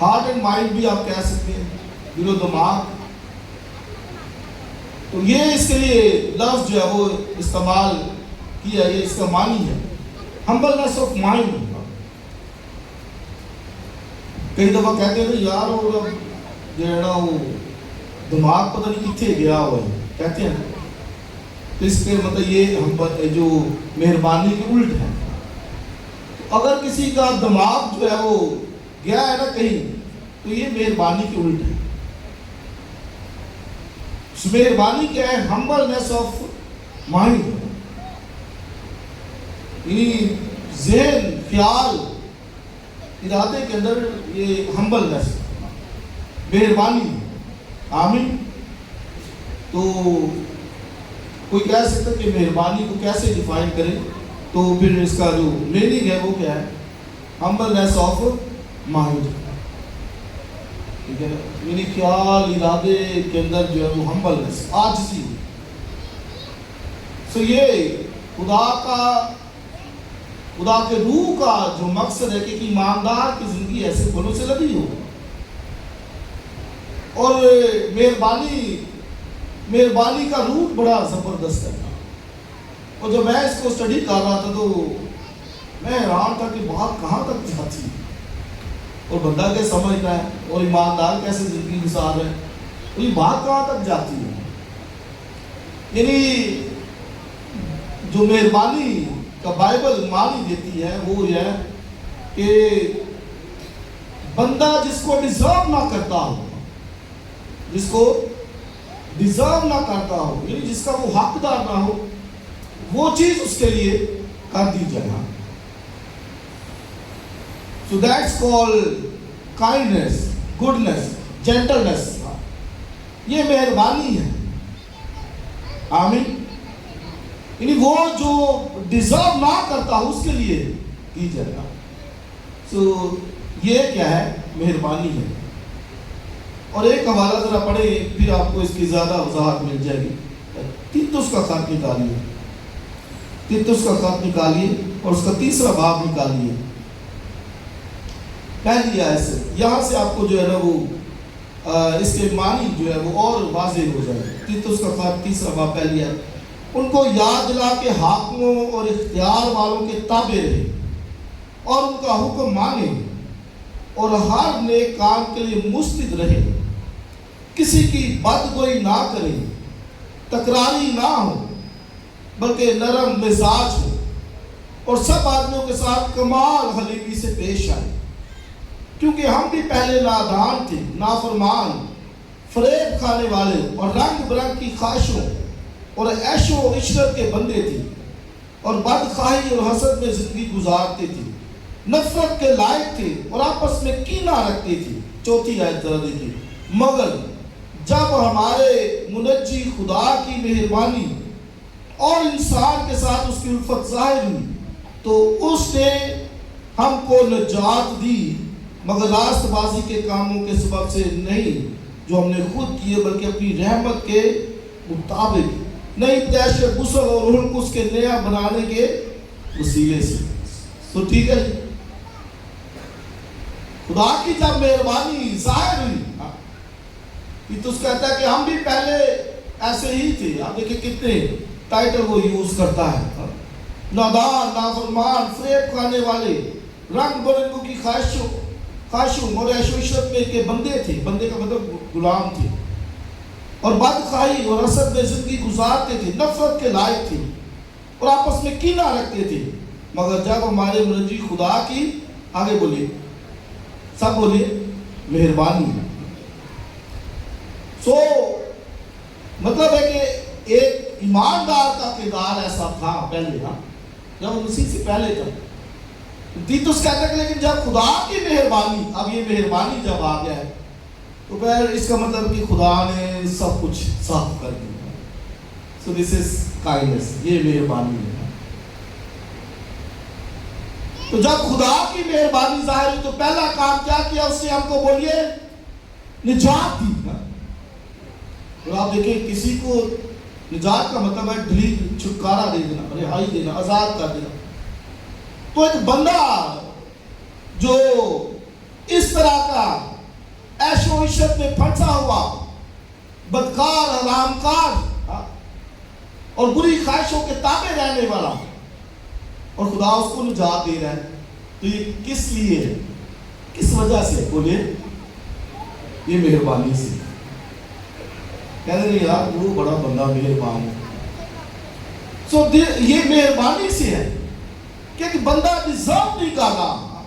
Heart and mind بھی آپ کہہ سکتے ہیں، دل و دماغ. تو یہ اس کے لیے لفظ جو ہے وہ استعمال کیا، یہ اس کا معنی ہے ہمبلنس آف مائنڈ. کئی دفعہ کہتے ہیں یار وہ جو ہے نا وہ دماغ پتہ نہیں کتنے گیا ہوا ہے، کہتے ہیں. تو اس کے مطلب یہ جو مہربانی کے الٹ ہے. اگر کسی کا دماغ جو ہے وہ گیا ہے نا کہیں، تو یہ مہربانی کے الٹ ہے. مہربانی کیا ہے؟ ہمبلنس آف مائنڈ، یعنی ذہن، خیال، ارادے کے اندر یہ ہمبلنس، مہربانی. آمین. تو کوئی کہہ سکتا کہ مہربانی کو کیسے ڈیفائن کرے، تو پھر اس کا جو میننگ ہے وہ کیا ہے؟ Humbleness of mind. ٹھیک ہے نا، یعنی خیال، ارادے کے اندر جو ہے وہ ہمبلنس، عاجزی. سو یہ خدا کے روح کا جو مقصد ہے کہ ایماندار کی زندگی ایسے پھلوں سے لدی ہو. اور مہربانی کا روح بڑا زبردست ہے. اور جب میں اس کو اسٹڈی کر رہا تھا تو میں حیران تھا کہ بات کہاں تک جاتی ہے، اور بندہ کیا سمجھتا ہے، اور ایماندار کیسے زندگی گزار ہے، اور یہ بات کہاں تک جاتی ہے. یعنی جو مہربانی کا بائبل معنی دیتی ہے وہ یہ ہے کہ بندہ جس کو ڈیزرو نہ کرتا ہو، جس کو ڈیزرو نہ کرتا ہو، یعنی جس کا وہ حقدار نہ ہو، وہ چیز اس کے لیے کر دی جائے. So that's called kindness, goodness, gentleness. یہ مہربانی ہے. آمین. یعنی وہ جو ڈیزرو نہ کرتا ہو اس کے لیے کی جائے گا. سو یہ کیا ہے؟ مہربانی ہے. اور ایک حوالہ ذرا پڑھیں، پھر آپ کو اس کی زیادہ وضاحت مل جائے گی. تیتس کا خط نکالیے، تیتس کا خط نکالیے اور اس کا 3 باب نکالیے. پہلی آیت سے، یہاں سے آپ کو جو ہے نا وہ اس کے معنی جو ہے وہ اور واضح ہو جائے. تیتس کا خط 3 باب پہلی آیت. ان کو یاد دلا کے حاکموں اور اختیار والوں کے تابع رہے اور ان کا حکم مانے اور ہر نیک کام کے لیے مستعد رہے. کسی کی بدگوئی نہ کرے، تکراری نہ ہو، بلکہ نرم مزاج ہو اور سب آدمیوں کے ساتھ کمال حلیمی سے پیش آئے. کیونکہ ہم بھی پہلے نادان تھے، نافرمان، فریب کھانے والے اور رنگ برنگ کی خواہشوں اور عیش و عشرت کے بندے تھے اور بدخواہی اور حسد میں زندگی گزارتے تھے، نفرت کے لائق تھے اور آپس میں کینہ رکھتے تھے. 4 آیت ذرا دیکھیے. مگر جب ہمارے منجی خدا کی مہربانی اور انسان کے ساتھ اس کی الفت ظاہر ہوئی تو اس نے ہم کو نجات دی، مگر راست بازی کے کاموں کے سبب سے نہیں جو ہم نے خود کیے، بلکہ اپنی رحمت کے مطابق نئی تیش غسل اور حلق کے نیا بنانے کے وسیلے سے. تو ٹھیک ہے، خدا کی جب مہربانی ظاہر ہوئی، تو اس کہتا ہے کہ ہم بھی پہلے ایسے ہی تھے. آپ دیکھیں کتنے ٹائٹل وہ یوز کرتا ہے. نادان، نافرمان، فریب کھانے والے، رنگ برنگوں کی خواہشوں اور عیش و عشرت میں کے بندے تھے. بندے کا مطلب غلام تھے. اور بدخواہی اور حسد میں زندگی گزارتے تھے، نفرت کے لائق تھے اور آپس میں کینہ رکھتے تھے. مگر جب ہمارے منجی خدا کی، آگے بولیے، سب بولیے، مہربانی. سو مطلب ہے کہ ایک ایماندار کا کردار ایسا تھا پہلے، جب مسیح سے پہلے تھا. تیتس کہتا ہے کہ لیکن جب خدا کی مہربانی، اب یہ مہربانی جب آ گیا ہے تو پھر اس کا مطلب کہ خدا نے سب کچھ صاف کر دیا. سو دس از کائنڈنس، یہ مہربانی ہے. تو جب خدا کی مہربانی ظاہر ہوئی تو پہلا کام کیا کیا اس نے؟ ہم کو بولیے، نجات دی. اور آپ دیکھیں کسی کو نجات کا مطلب ہے ڈلیٹ، چھٹکارا دے دینا، رہائی دینا، آزاد کر دینا. تو ایک بندہ جو اس طرح کا عیش و عشرت میں پھنسا ہوا بدکار حرام کار اور بری خواہشوں کے تابع رہنے والا، اور خدا اس کو نجات دے رہا ہے، تو یہ کس لیے، کس وجہ سے؟ بولے یہ مہربانی سے۔ کہتے ہیں یار وہ بڑا بندہ مہربان ہے، یہ مہربانی سے ہے کہ بندہ ڈیزرو نہیں کر رہا۔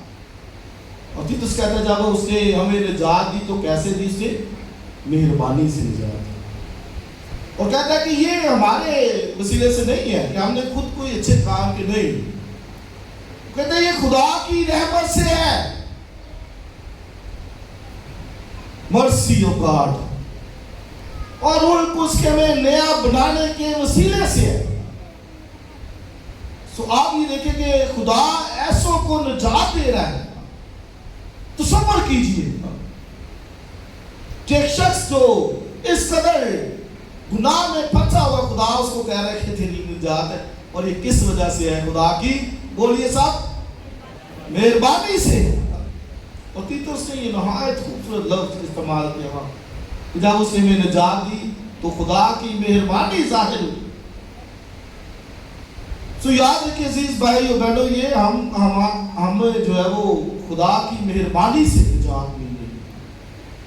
اور تیتس کہتا ہے جب اس نے ہمیں نجات دی تو کیسے دی؟ اس نے مہربانی سے نجات دی، اور کہتا ہے کہ یہ ہمارے وسیلے سے نہیں ہے کہ ہم نے خود کوئی اچھے کام کے، نہیں، کہتا ہے یہ خدا کی رحمت سے ہے، مرسی آف گاڈ، اور روح اس کے ہمیں نیا بنانے کے وسیلے سے ہے۔ سو آپ یہ دیکھیں کہ خدا ایسوں کو نجات دے رہا ہے۔ تصور کیجئے کہ ایک شخص جو اس قدر گناہ میں پھنسا ہوا، خدا اس کو کہہ رہا ہے کہ تیری نجات ہے، اور یہ کس وجہ سے ہے؟ خدا کی، بولیے صاحب، مہربانی سے۔ اور تیتس نے یہ نہایت خوبصورت لفظ استعمال کیا کہ جب اس نے ہمیں نجات دی تو خدا کی مہربانی ظاہر ہوئی۔ سو یاد رکھیں عزیز بھائی اور بہنوں، یہ ہم جو ہے وہ خدا کی مہربانی سے نجات مل رہی ہے،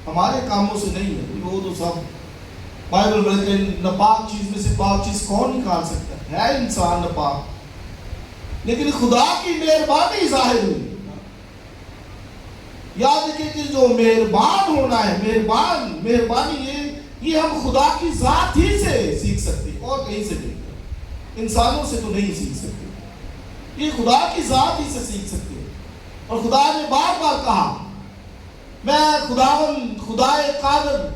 ہمارے کاموں سے نہیں ہے۔ وہ تو سب بائبل میں کہ ناپاک چیز میں سے پاک چیز کون نکال سکتا ہے انسان ناپاک، لیکن خدا کی مہربانی ظاہر ہوئی۔ یاد رکھیں کہ جو مہربان ہونا ہے، مہربانی یہ ہم خدا کی ذات ہی سے سیکھ سکتے ہیں، اور کہیں سے نہیں، انسانوں سے تو نہیں سیکھ سکتے، یہ خدا کی ذات ہی سے سیکھ سکتے ہیں۔ اور خدا نے بار بار کہا میں خدائے قادر،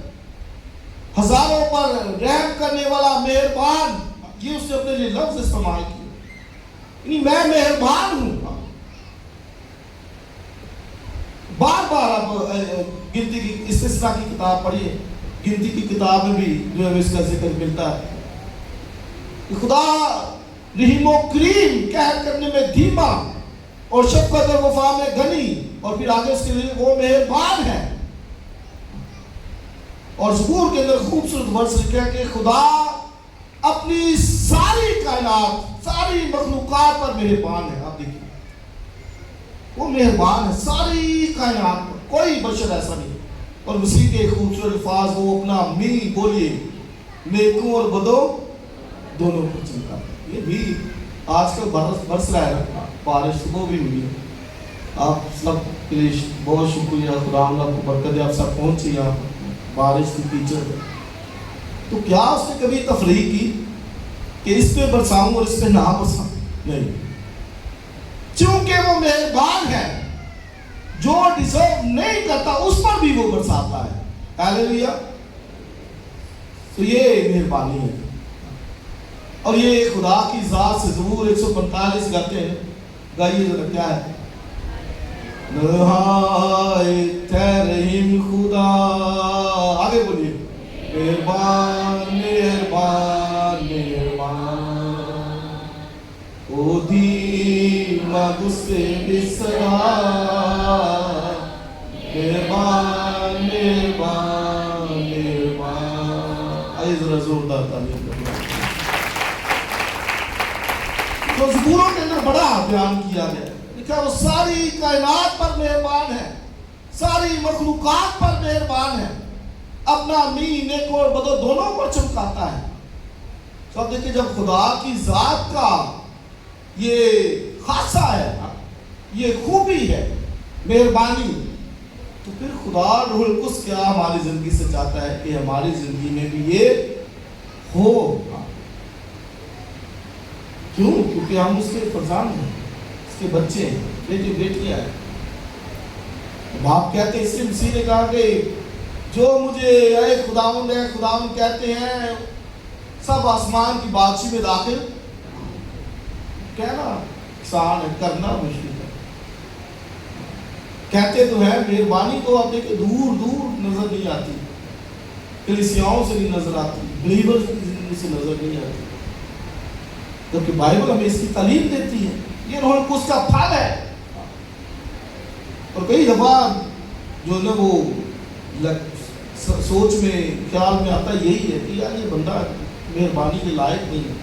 ہزاروں پر رحم کرنے والا، مہربان، یہ اس نے اپنے لیے لفظ استعمال کیا، یعنی میں مہربان ہوں۔ بار بار آپ گنتی کی استثناء کی کتاب پڑھیے، گنتی کی کتاب میں بھی جو ہے اس کا ذکر ملتا ہے۔ خدا رحیم و کریم، قہر کرنے میں دھیما اور شفقت اور وفا میں غنی، اور پھر آگے اس کے لیے وہ مہربان ہے۔ اور زبور کے اندر خوبصورت ورس لکھا ہے کہ خدا اپنی ساری کائنات، ساری مخلوقات پر مہربان ہے۔ آپ دیکھیں وہ مہربان ہے ساری کائنات پر، کوئی بشر ایسا نہیں۔ اور مسیح کے خوبصورت الفاظ، وہ اپنا می، بولیے، نیکوں اور بدوں دونوں پر چمکا ہے۔ یہ بھی آج کل برس رہا ہے، بارش صبح بھی ہوئی ہے، آپ سب کے لیے بہت شکریہ، خدا اللہ کو برکت دے، آپ سب پہنچے یہاں بارش کی کیچڑ۔ تو کیا اس نے کبھی تفریح کی کہ اس پہ برساؤں اور اس پہ نہ برساؤں؟ نہیں، چونکہ وہ مہربان ہے، جو ڈیزرو نہیں کرتا اس پر بھی وہ برساتا ہے۔ ہیلیلویا۔ تو یہ مہربانی ہے، اور یہ خدا کی ذات سے۔ زبور 145 گاتے ہیں، گائیے ذرا، کیا ہے؟ نہایت رحیم خدا، آگے بولیے، مہربان مہربان مہربان، او دھیما غصے بسرا، مہربان مہربان مہربان۔ آئیے ذرا زوردار تعلیم کریں۔ تو زبوروں کے اندر بڑا بیان کیا گیا، لکھا وہ ساری کائنات پر مہربان ہے، ساری مخلوقات پر مہربان ہے، اپنا می، نیکوں اور بدوں دونوں پر چمکاتا ہے۔ تو اب دیکھیں جب خدا کی ذات کا یہ خاصہ ہے، یہ خوبی ہے مہربانی، تو پھر خدا روح القدس کیا ہماری زندگی سے چاہتا ہے کہ ہماری زندگی میں بھی یہ ہو۔ کیوں؟ کیونکہ ہم اس کے فرزند ہیں، اس کے بچے ہیں، بیٹے بیٹیاں ہیں۔ باپ کہتے ہیں، اس لیے مسیح نے کہا کہ جو مجھے اے خداوند ہے خداوند کہتے ہیں سب آسمان کی بادشاہی میں داخل، کہنا آسان ہے، کرنا مشکل ہے۔ کہتے تو ہیں مہربانی، تو آپ دیکھیں دور دور نظر نہیں آتی، کلیسیاؤں سے نہیں نظر آتی، بلیورز کی زندگی سے نظر نہیں آتی، کیونکہ بائبل ہمیں اس کی تعلیم دیتی ہے، یہ روح القدس کا پھل ہے۔ اور کئی دفعہ جو نا وہ سوچ میں خیال میں آتا یہی ہے کہ یار یہ بندہ مہربانی کے لائق نہیں ہے،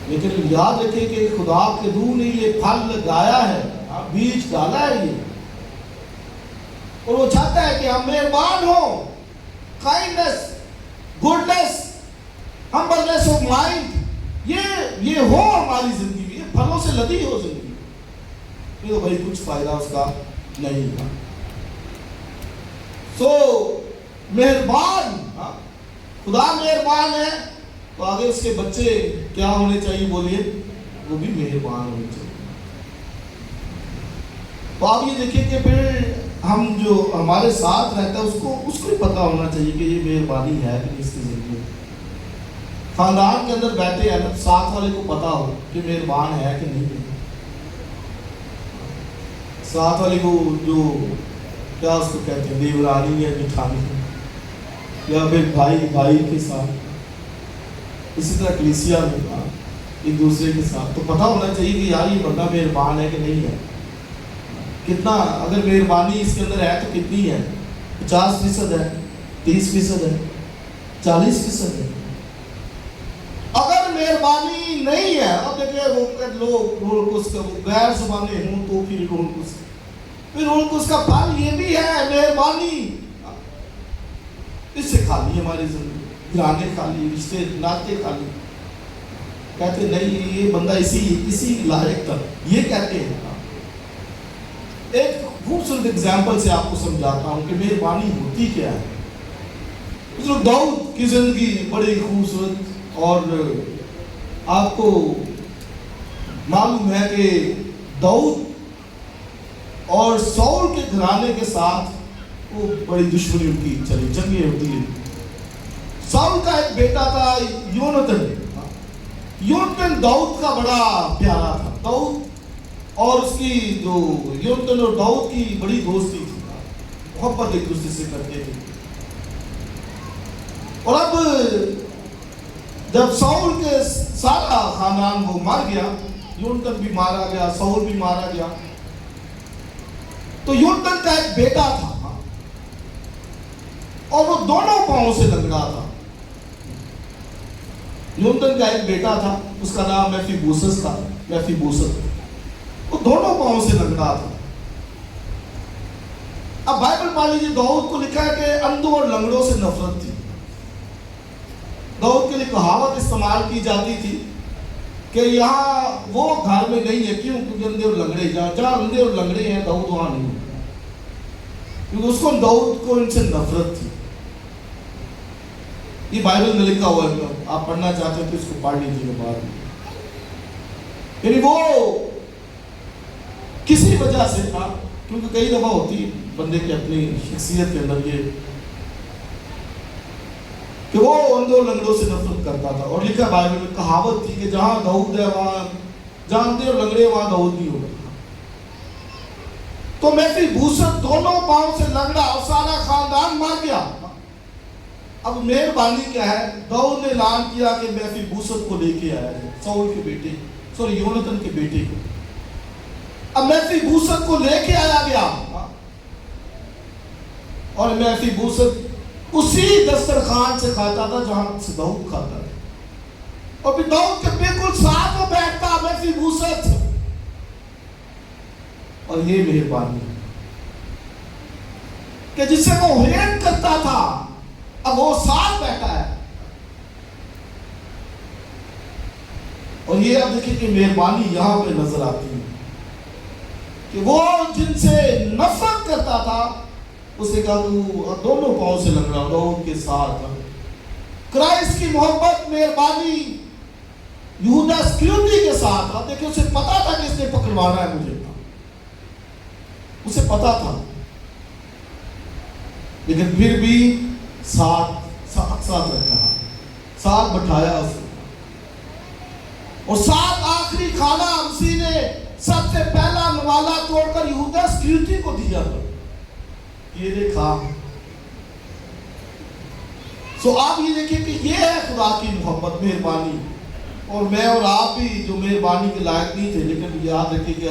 لیکن یاد رکھیں کہ خدا کے روح نے یہ پھل لگایا ہے، بیج ڈالا ہے یہ، اور وہ چاہتا ہے کہ ہم مہربان ہوں، kindness, goodness, humbleness of mind یہ ہو ہماری زندگی میں، یہ پھلوں سے لدی ہو زندگی، تو بھائی کچھ فائدہ اس کا نہیں تھا۔ سو مہربان، خدا مہربان ہے تو آگے اس کے بچے کیا ہونے چاہیے بولیے؟ وہ بھی مہربان ہونے چاہیے۔ تو آپ یہ دیکھیں کہ پھر ہم جو ہمارے ساتھ رہتا ہے اس کو ہی پتا ہونا چاہیے کہ یہ مہربانی ہے کہ اس کی زندگی میں۔ خاندان کے اندر بیٹھے ہیں نا، ساتھ والے کو پتا ہو کہ مہربان ہے کہ نہیں ہے، ساتھ والے کو جو کیا اس کو کہتے ہیں دیورانی ہے جٹھانی، یا پھر بھائی کے ساتھ، اسی طرح کلیسیا میں ایک دوسرے کے ساتھ، تو پتہ ہونا چاہیے کہ یار یہ بندہ مہربان ہے کہ نہیں ہے، کتنا، اگر مہربانی اس کے اندر ہے تو کتنی ہے، 50% ہے، 30% ہے، 40% ہے۔ اگر مہربانی نہیں ہے، اب دیکھیں لوگ غیر زبانیں ہوں تو پھر اس کا پھل یہ بھی ہے مہربانی، اس سے خالی ہماری زندگی، گھرانے خالی، رشتے ناطے خالی، کہتے نہیں یہ بندہ اسی لائق تھا، یہ کہتے ہیں۔ ایک خوبصورت اگزامپل سے آپ کو سمجھاتا ہوں کہ مہربانی ہوتی کیا ہے۔ داؤد کی زندگی بڑی خوبصورت، اور آپ کو معلوم ہے کہ داؤد اور سول کے گھرانے کے ساتھ وہ بڑی دشمنی ان کی چلی، جنگیں ہوتی ہیں۔ سول کا ایک بیٹا تھا یونتن داؤد کا بڑا پیارا تھا، داؤد اور اس کی جو یونتن اور داؤد کی بڑی دوستی تھی، محبت ایک دوسرے سے کرتے تھے۔ اور اب جب سول کے سارا خاندان وہ مر گیا، یونتن بھی مارا گیا، سول بھی مارا گیا، تو یونتن کا ایک بیٹا تھا اور وہ دونوں پاؤں سے لنگڑا تھا۔ یونتن کا ایک بیٹا تھا، اس کا نام میفیبوست تھا، وہ دونوں پاؤں سے لنگڑا تھا۔ اب بائبل پڑھ لیجیے، داؤد کو لکھا ہے کہ اندھوں اور لنگڑوں سے نفرت تھی۔ داؤد کے لیے کہاوت استعمال کی جاتی تھی کہ یہاں وہ گھر میں نہیں ہے، کیوں؟ کیونکہ اندھے اور لنگڑے، جہاں اندھے اور لنگڑے ہیں داؤد وہاں نہیں ہے، کیونکہ اس کو داؤد کو ان سے نفرت تھی۔ یہ بائبل میں لکھا ہوا ہے، آپ پڑھنا چاہتے ہیں تو اس کو پڑھ لیجیے گا بعد میں۔ یعنی وہ کسی وجہ سے تھا، کیونکہ کئی دفعہ ہوتی بندے کی اپنی شخصیت کے اندر یہ کہ وہ اندھوں لنگڑوں سے نفرت کرتا تھا، اور لکھا بائبل میں کہاوت تھی کہ جہاں داؤد ہے وہاں، جہاں اندھے اور لنگڑے وہاں داؤد نہیں ہوگا۔ تو میفیبوست دونوں پاؤں سے لنگڑا اور سارا خاندان مر گیا۔ اب مہربانی کیا ہے؟ داؤد نے اعلان کیا کہ میفیبوست کو لے کے آیا ہے، سول کے بیٹے، یونتن کے بیٹے کو۔ اب میفیبوست کو لے کے آیا گیا، اور میفیبوست اسی دسترخوان سے کھاتا تھا جہاں سے داؤد کھاتا تھا، اور پھر داؤد کے بالکل ساتھ وہ بیٹھتا میفیبوست، اور یہ مہربانی کہ جس سے وہ ہیٹ کرتا تھا اب وہ ساتھ بیٹھا ہے۔ اور یہ اب دیکھیں کہ مہربانی یہاں پہ نظر آتی ہے کہ وہ جن سے نفرت کرتا تھا اسے کہا تو دونوں پاؤں سے لگ رہا داؤد کے ساتھ۔ کرائسٹ کی محبت، مہربانی یہودا اسکریوٹی کے ساتھ، آپ دیکھیں اسے پتا تھا کہ اس نے پکڑوانا ہے مجھے، اسے پتا تھا، لیکن پھر بھی ساتھ رکھا، ساتھ بٹھایا اسے، اور ساتھ آخری کھانا مسیح نے سب سے پہلا نوالا توڑ کر یہودا اسکریوٹی کو دیا تھا، یہ دیکھا۔ سو آپ یہ دیکھیں کہ یہ ہے خدا کی محبت، مہربانی۔ اور میں اور آپ بھی جو مہربانی کے لائق نہیں تھے، لیکن یاد رکھیں کہ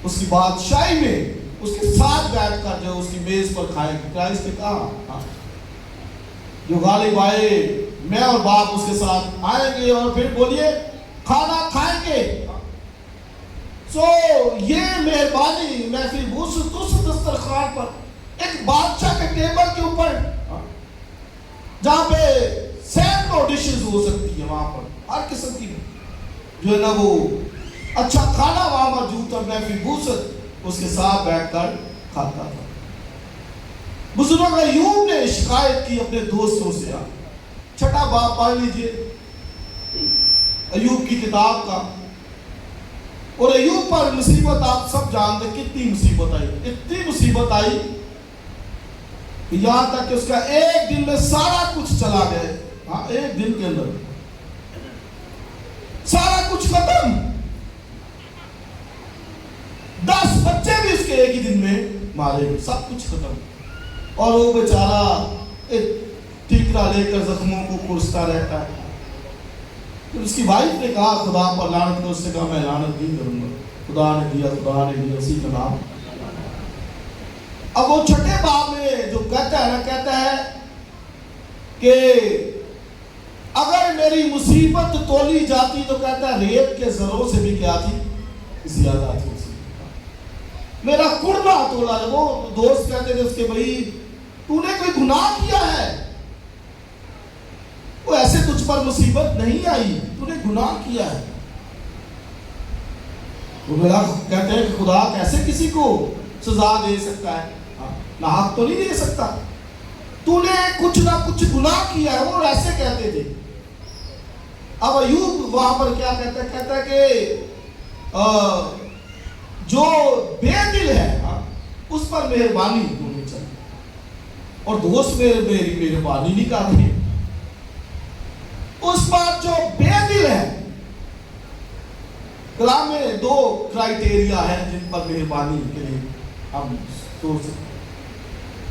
اس کی بادشاہی میں اس کے ساتھ بیٹھ کر جو اس کی میز پر کھائیں گے. کرائسٹ نے کہا جو غالب آئے میں اور باپ اس کے ساتھ آئیں گے اور پھر بولیے کھانا کھائیں گے. سو یہ مہربانی محفل بوسط اس دسترخوان پر ایک بادشاہ کے ٹیبل کے اوپر جہاں پہ سینکڑوں ڈشز ہو سکتی ہیں وہاں پر ہر قسم کی جو ہے نا وہ اچھا کھانا وہاں موجود تھا. محفل بوسط اس کے ساتھ بیٹھ کر کھاتا تھا. بزرگ ایوب نے شکایت کی اپنے دوستوں سے. چھٹا باب پڑھ لیجئے ایوب کی کتاب کا. اور ایوب پر مصیبت آپ سب جانتے کتنی مصیبت آئی. اتنی مصیبت آئی یہاں تک کہ اس کا ایک دن میں سارا کچھ چلا گیا. ہاں ایک دن کے اندر سارا کچھ ختم. 10 بچے بھی اس کے ایک ہی دن میں مارے گئے. سب کچھ ختم. اور وہ بیچارہ ایک ٹیکرا لے کر زخموں کو کورستا رہتا ہے. پھر اس کی وائف نے کہا خدا پر لعنت کرو. اس نے کہا میں لعنت نہیں کروں گا. خدا نے دیا اسی کا نام. اب وہ چھٹے باب میں جو کہتا ہے کہ اگر میری مصیبت تولی جاتی تو کہتا ہے ریت کے زروں سے بھی کیا تھی زیادہ تھی. میرا کڑنا تولا. وہ دوست کہتے تھے اس کے بھائی تو نے کوئی گناہ کیا ہے؟ وہ ایسے تجھ پر مصیبت نہیں آئی, تو نے گناہ کیا ہے. وہ میرا کہتے ہیں کہ خدا کیسے کسی کو سزا دے سکتا ہے؟ ناحق تو نہیں دے سکتا. تو نے کچھ نہ کچھ گناہ کیا ہے. وہ ایسے کہتے تھے. اب ایوب وہاں پر کیا کہتا ہے؟ کہتا ہے کہ جو بے دل ہے اس پر مہربانی ہونی چاہیے اور دوست میری مہربانی نہیں کر رہے. اس پر جو بے دل ہے کلام میں 2 کرائیٹیریا ہے جن پر مہربانی کے لیے ہم سوچ سکتے ہیں.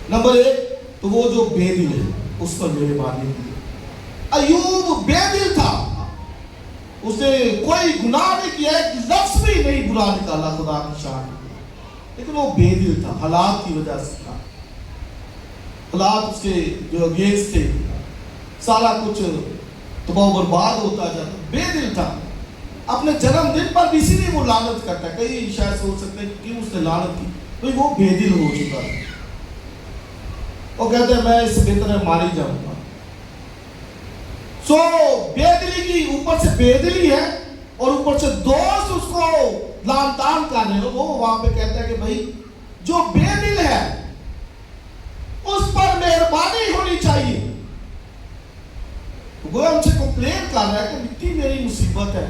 نمبر 1 تو وہ جو بے دل ہے اس پر مہربانی کی. ایوب بے دل تھا. اس نے کوئی گناہ نہیں کیا, ایک لفظ بھی نہیں برا نکالا خدا کی شان, لیکن وہ بے دل تھا. حالات کی وجہ سے تھا. حالات اس کے جو اگینسٹ تھے. سارا کچھ تباہ برباد ہوتا جاتا. بے دل تھا. اپنے جنم دن پر بھی اسی لیے وہ لعنت کرتا ہے. کئی شاید سوچ سکتے ہیں کیوں اس نے لعنت کی. بھئی وہ بے دل ہو چکا ہے. وہ کہتے ہیں میں اس سے بہتر ہے ماری جاؤں گا. سو بے دلی کی اوپر سے بے دلی ہے اور اوپر سے دوست اس کو لعن طعن کر رہے ہیں. وہ وہاں پہ کہتا ہے کہ بھائی جو بے دل ہے اس پر مہربانی ہونی چاہیے. وہ ہم سے کمپلین کر رہا ہے کہ مٹی میری مصیبت ہے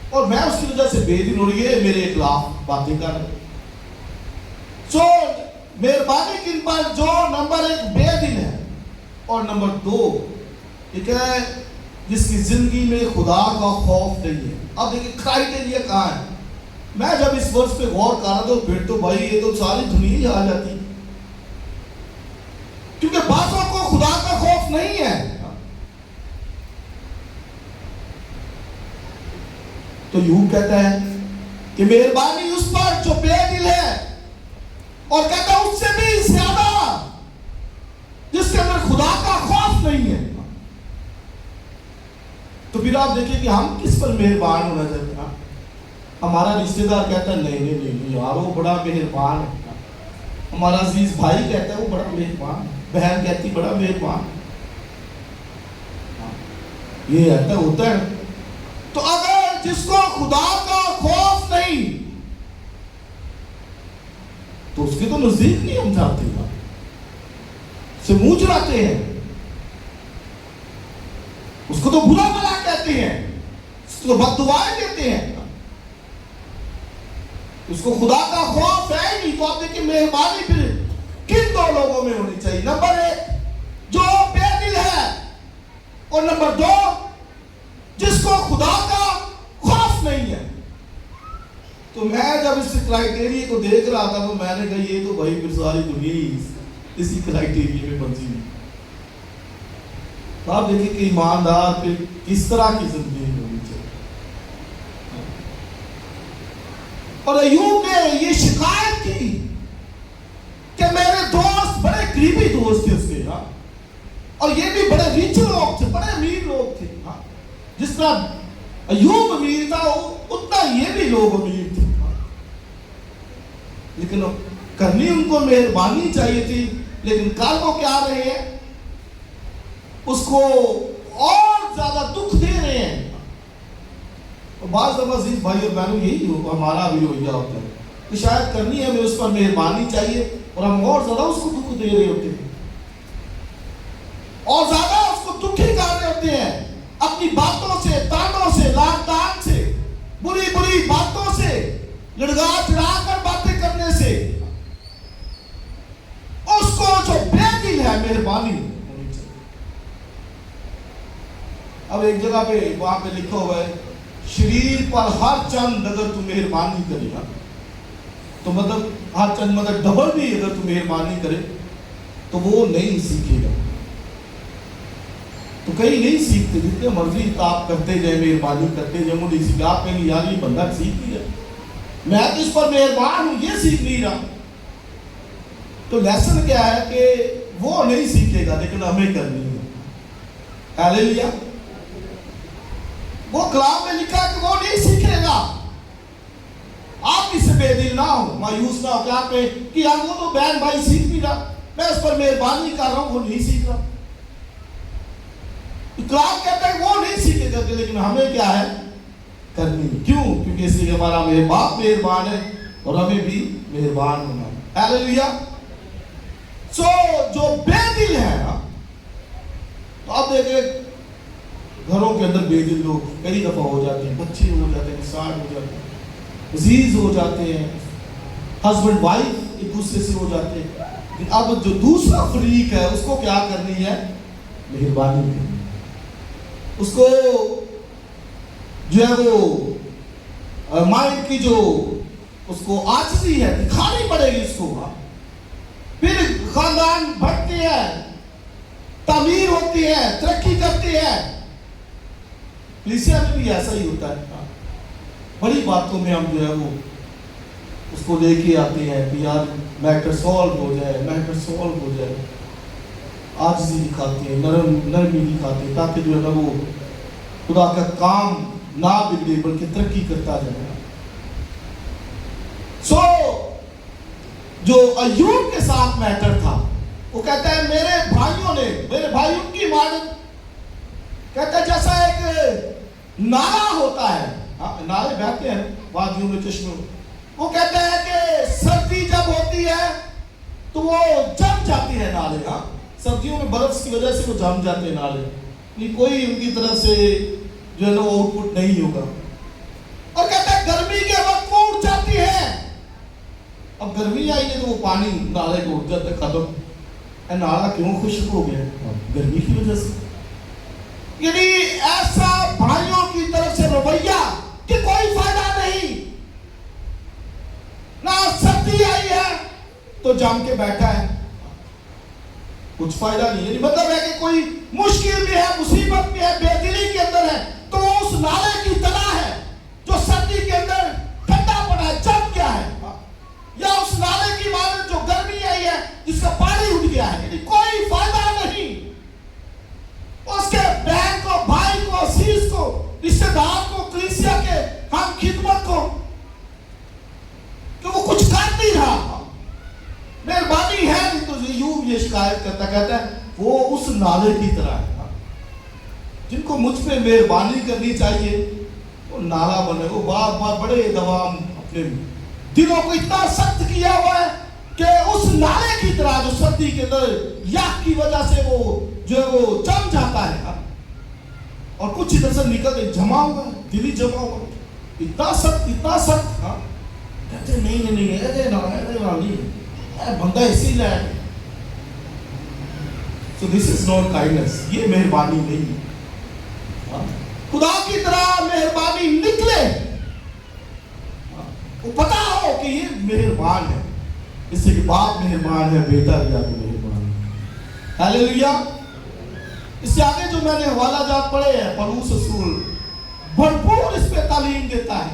اور میں اس کی وجہ سے بے دل ہو رہی ہے, میرے خلاف باتیں کر رہے. سو مہربانی کن پر جو نمبر 1 بے دل ہے اور نمبر 2 ایک ہے جس کی زندگی میں خدا کا خوف نہیں ہے. اب دیکھیں کرائیٹیریا کہاں ہے. میں جب اس ورس پہ غور کر رہا تھا پھر تو بھائی یہ تو ساری دنیا ہی آ جاتی, کیونکہ بعضوں کو خدا کا خوف نہیں ہے. تو یوں کہتا ہے کہ مہربانی اس پر جو بے دل ہے اور کہتا ہے اس سے بھی زیادہ جس کے اندر خدا کا خوف نہیں ہے. تو پھر آپ دیکھیں کہ ہم کس پر مہربان ہونا چاہتے ہیں. ہمارا رشتہ دار کہتا ہے نہیں یار وہ بڑا مہربان ہے. ہمارا عزیز بھائی کہتا ہے وہ بڑا مہربان, بہن کہتی بڑا مہربان. یہ ہوتا ہے. تو اگر جس کو خدا کا خوف نہیں تو اس کے تو نزدیک نہیں ہم جاتے ہیں, سے منہ چڑھاتے ہیں, اس کو تو برا بھلا کہتے ہیں, اس کو بد دعائیں دیتے ہیں. اس کو خدا کا خوف ہے ہی نہیں. تو آپ دیکھیں مہربانی پھر کن 2 لوگوں میں ہونی چاہیے. نمبر 1 جو بے دل ہے اور نمبر 2 جس کو خدا کا خوف نہیں ہے. تو میں جب اس کرائیٹیریا کو دیکھ رہا تھا تو میں نے کہا یہ تو بھائی پھر ساری دنیا ہی اسی کرائیٹیریا میں پھنسی ہوئی. تو آپ دیکھیں کہ ایماندار پھر کس طرح کی زندگی ہونی چاہیے. اور ایوب نے یہ شکایت کی کہ میرے دوست بڑے قریبی دوست تھے اس کے، اور یہ بھی بڑے ریچ لوگ تھے، بڑے امیر لوگ تھے. جس طرح ایوب امیر تھا اتنا یہ بھی لوگ امیر تھے، لیکن کرنی ان کو مہربانی چاہیے تھی. لیکن کل وہ کیا رہے ہیں، اس کو اور زیادہ دکھ دے رہے ہیں. بعض دفعہ عزیز بھائی اور بہنوں یہی ہمارا بھی رویہ ہوتا ہے کہ شاید کرنی ہمیں اس پر مہربانی چاہیے اور ہم اور زیادہ اس کو دکھ دے رہے ہوتے ہیں، اور زیادہ اس کو دکھی کر رہے ہوتے ہیں اپنی باتوں سے، تانوں سے، لان تان سے، بری بری باتوں سے، لڑگا چڑھا کر باتیں کرنے سے. اس کو جو بے دل ہے مہربانی ہونی چاہیے. اب ایک جگہ پہ وہاں پہ لکھا ہوا ہے شریر پر ہر چند اگر تو مہربانی کرے گا تو مطلب ہر چند مطلب ڈبل بھی اگر تو مہربانی کرے تو وہ نہیں سیکھے گا. تو کئی نہیں سیکھتے، جتنے مرضی آپ کرتے جائیں، مہربانی کرتے جائیں، وہ نہیں سیکھتے. آپ کہیں گے یار یہ بندہ سیکھ نہیں رہا، میں تو اس پر مہربان ہوں، یہ سیکھ نہیں رہا. تو لیسن کیا ہے کہ وہ نہیں سیکھے گا لیکن ہمیں کرنی ہے. ہاللیلویا. وہ کلام میں لکھا ہے کہ وہ نہیں سیکھے گا. آپ اس سے بے دل نہ ہو، مایوس نہ ہو کہ آپ نے کہ یار وہ تو بہن بھائی سیکھ نہیں رہا، میں اس پر مہربانی کر رہا ہوں، وہ نہیں سیکھ رہا. کلام کہتا ہے وہ نہیں سیکھے گا لیکن ہمیں کیا ہے کرنی. کیوں؟ کیونکہ اس لیے ہمارا باپ مہربان ہے اور ہمیں بھی مہربان ہونا ہے. ہاللیلویا. سو جو بے دل ہے تو آپ دیکھیں گھروں کے اندر بے دل لوگ کئی دفعہ ہو جاتے ہیں، بچے ہو جاتے ہیں، انسان ہو جاتے ہیں، عزیز ہو جاتے ہیں، ہسبینڈ وائف ایک دوسرے سے ہو جاتے ہیں. لیکن اب جو دوسرا فریق ہے اس کو کیا کرنی ہے؟ مہربانی کرنی. اس کو جو ہے وہ مائنڈ کی جو اس کو عاجزی ہے دکھانی پڑے گی اس کو. پھر خاندان بڑھتے ہیں، تعمیر ہوتی ہے، ترقی کرتی ہے. کلیسیا میں بھی ایسا ہی ہوتا ہے. بڑی باتوں میں ہم جو ہے وہ اس کو لے کے آتے ہیں کہ یار میٹر سالو ہو جائے، میٹر سالو ہو جائے. عاجزی دکھاتے ہیں، نرمی دکھاتے ہیں تاکہ جو ہے نا وہ خدا کا کام نہ بگڑے بلکہ ترقی کرتا جائے. سو جو ایوب کے ساتھ میٹر تھا وہ کہتا ہے میرے بھائیوں نے، میرے بھائی ان کی عبادت کہتا ہے جیسا ایک نالا ہوتا ہے، نالے بہتے ہیں وادیوں میں، چشموں. وہ کہتا ہے کہ سردی جب ہوتی ہے تو وہ جم جاتی ہے نالے. سردیوں میں برف کی وجہ سے وہ جم جاتے ہیں نالے، نہیں کوئی ان کی طرف سے جو ہے نا وہ آؤٹ پٹ نہیں ہوگا. اور کہتا ہے گرمی کے وقت وہ اٹھ جاتی ہے. اب گرمی آئی ہے تو وہ پانی نالے کو اٹھ جاتا ہے، ختم. نالا کیوں خشک ہو گیا؟ گرمی کی وجہ سے. یعنی ایسا بھائیوں کی طرف سے رویہ کہ کوئی فائدہ نہیں، نہ سردی آئی ہے تو جم کے بیٹھا ہے، کچھ فائدہ نہیں. یعنی مطلب ہے کہ کوئی مشکل بھی ہے، مصیبت بھی ہے، بے دلی کے اندر ہے تو وہ اس نالے کی طرح ہے جو سردی کے اندر ٹھنڈا پڑا ہے، جم گیا ہے، یا اس نالے کی مانند جو گرمی آئی ہے جس کا پانی اٹھ گیا ہے. یعنی کوئی فائدہ نہیں. اس کے بہن کو، بھائی کو، عزیز کو، رشتہ دار کو، کلیسیا کے ہم خدمت کو کہ وہ کچھ کر نہیں رہا. مہربانی ہے نہیں تو ایوب یہ شکایت کرتا کہتا ہے وہ اس نالے کی طرح ہے. جن کو مجھ پہ مہربانی کرنی چاہیے وہ نالا بنے. وہ بار بار بڑے دوام اپنے دلوں کو اتنا سخت کیا ہوا ہے کہ اس نالے کی طرح جو سردی کے اندر یخ کی وجہ سے وہ جو ہے وہ جم جاتا ہے اور کچھ ادھر سے نکل کے جمع ہوا ہے، دلی جمع ہوا اتنا سخت، اتنا سخت. کہتے نہیں ایسے نہ بندہ اسی لائے. So this is not kindness. یہ مہربانی نہیں ہے. خدا کی طرح مہربانی نکلے، وہ پتا ہو کہ یہ مہربان ہے، اس سے کہ باپ مہربان ہے، بیٹا بھی آپ مہربان ہے. ہاللیلویا. اس سے آگے جو میں نے حوالہ جات پڑھے ہیں، پولس رسول بھرپور اس پہ تعلیم دیتا ہے.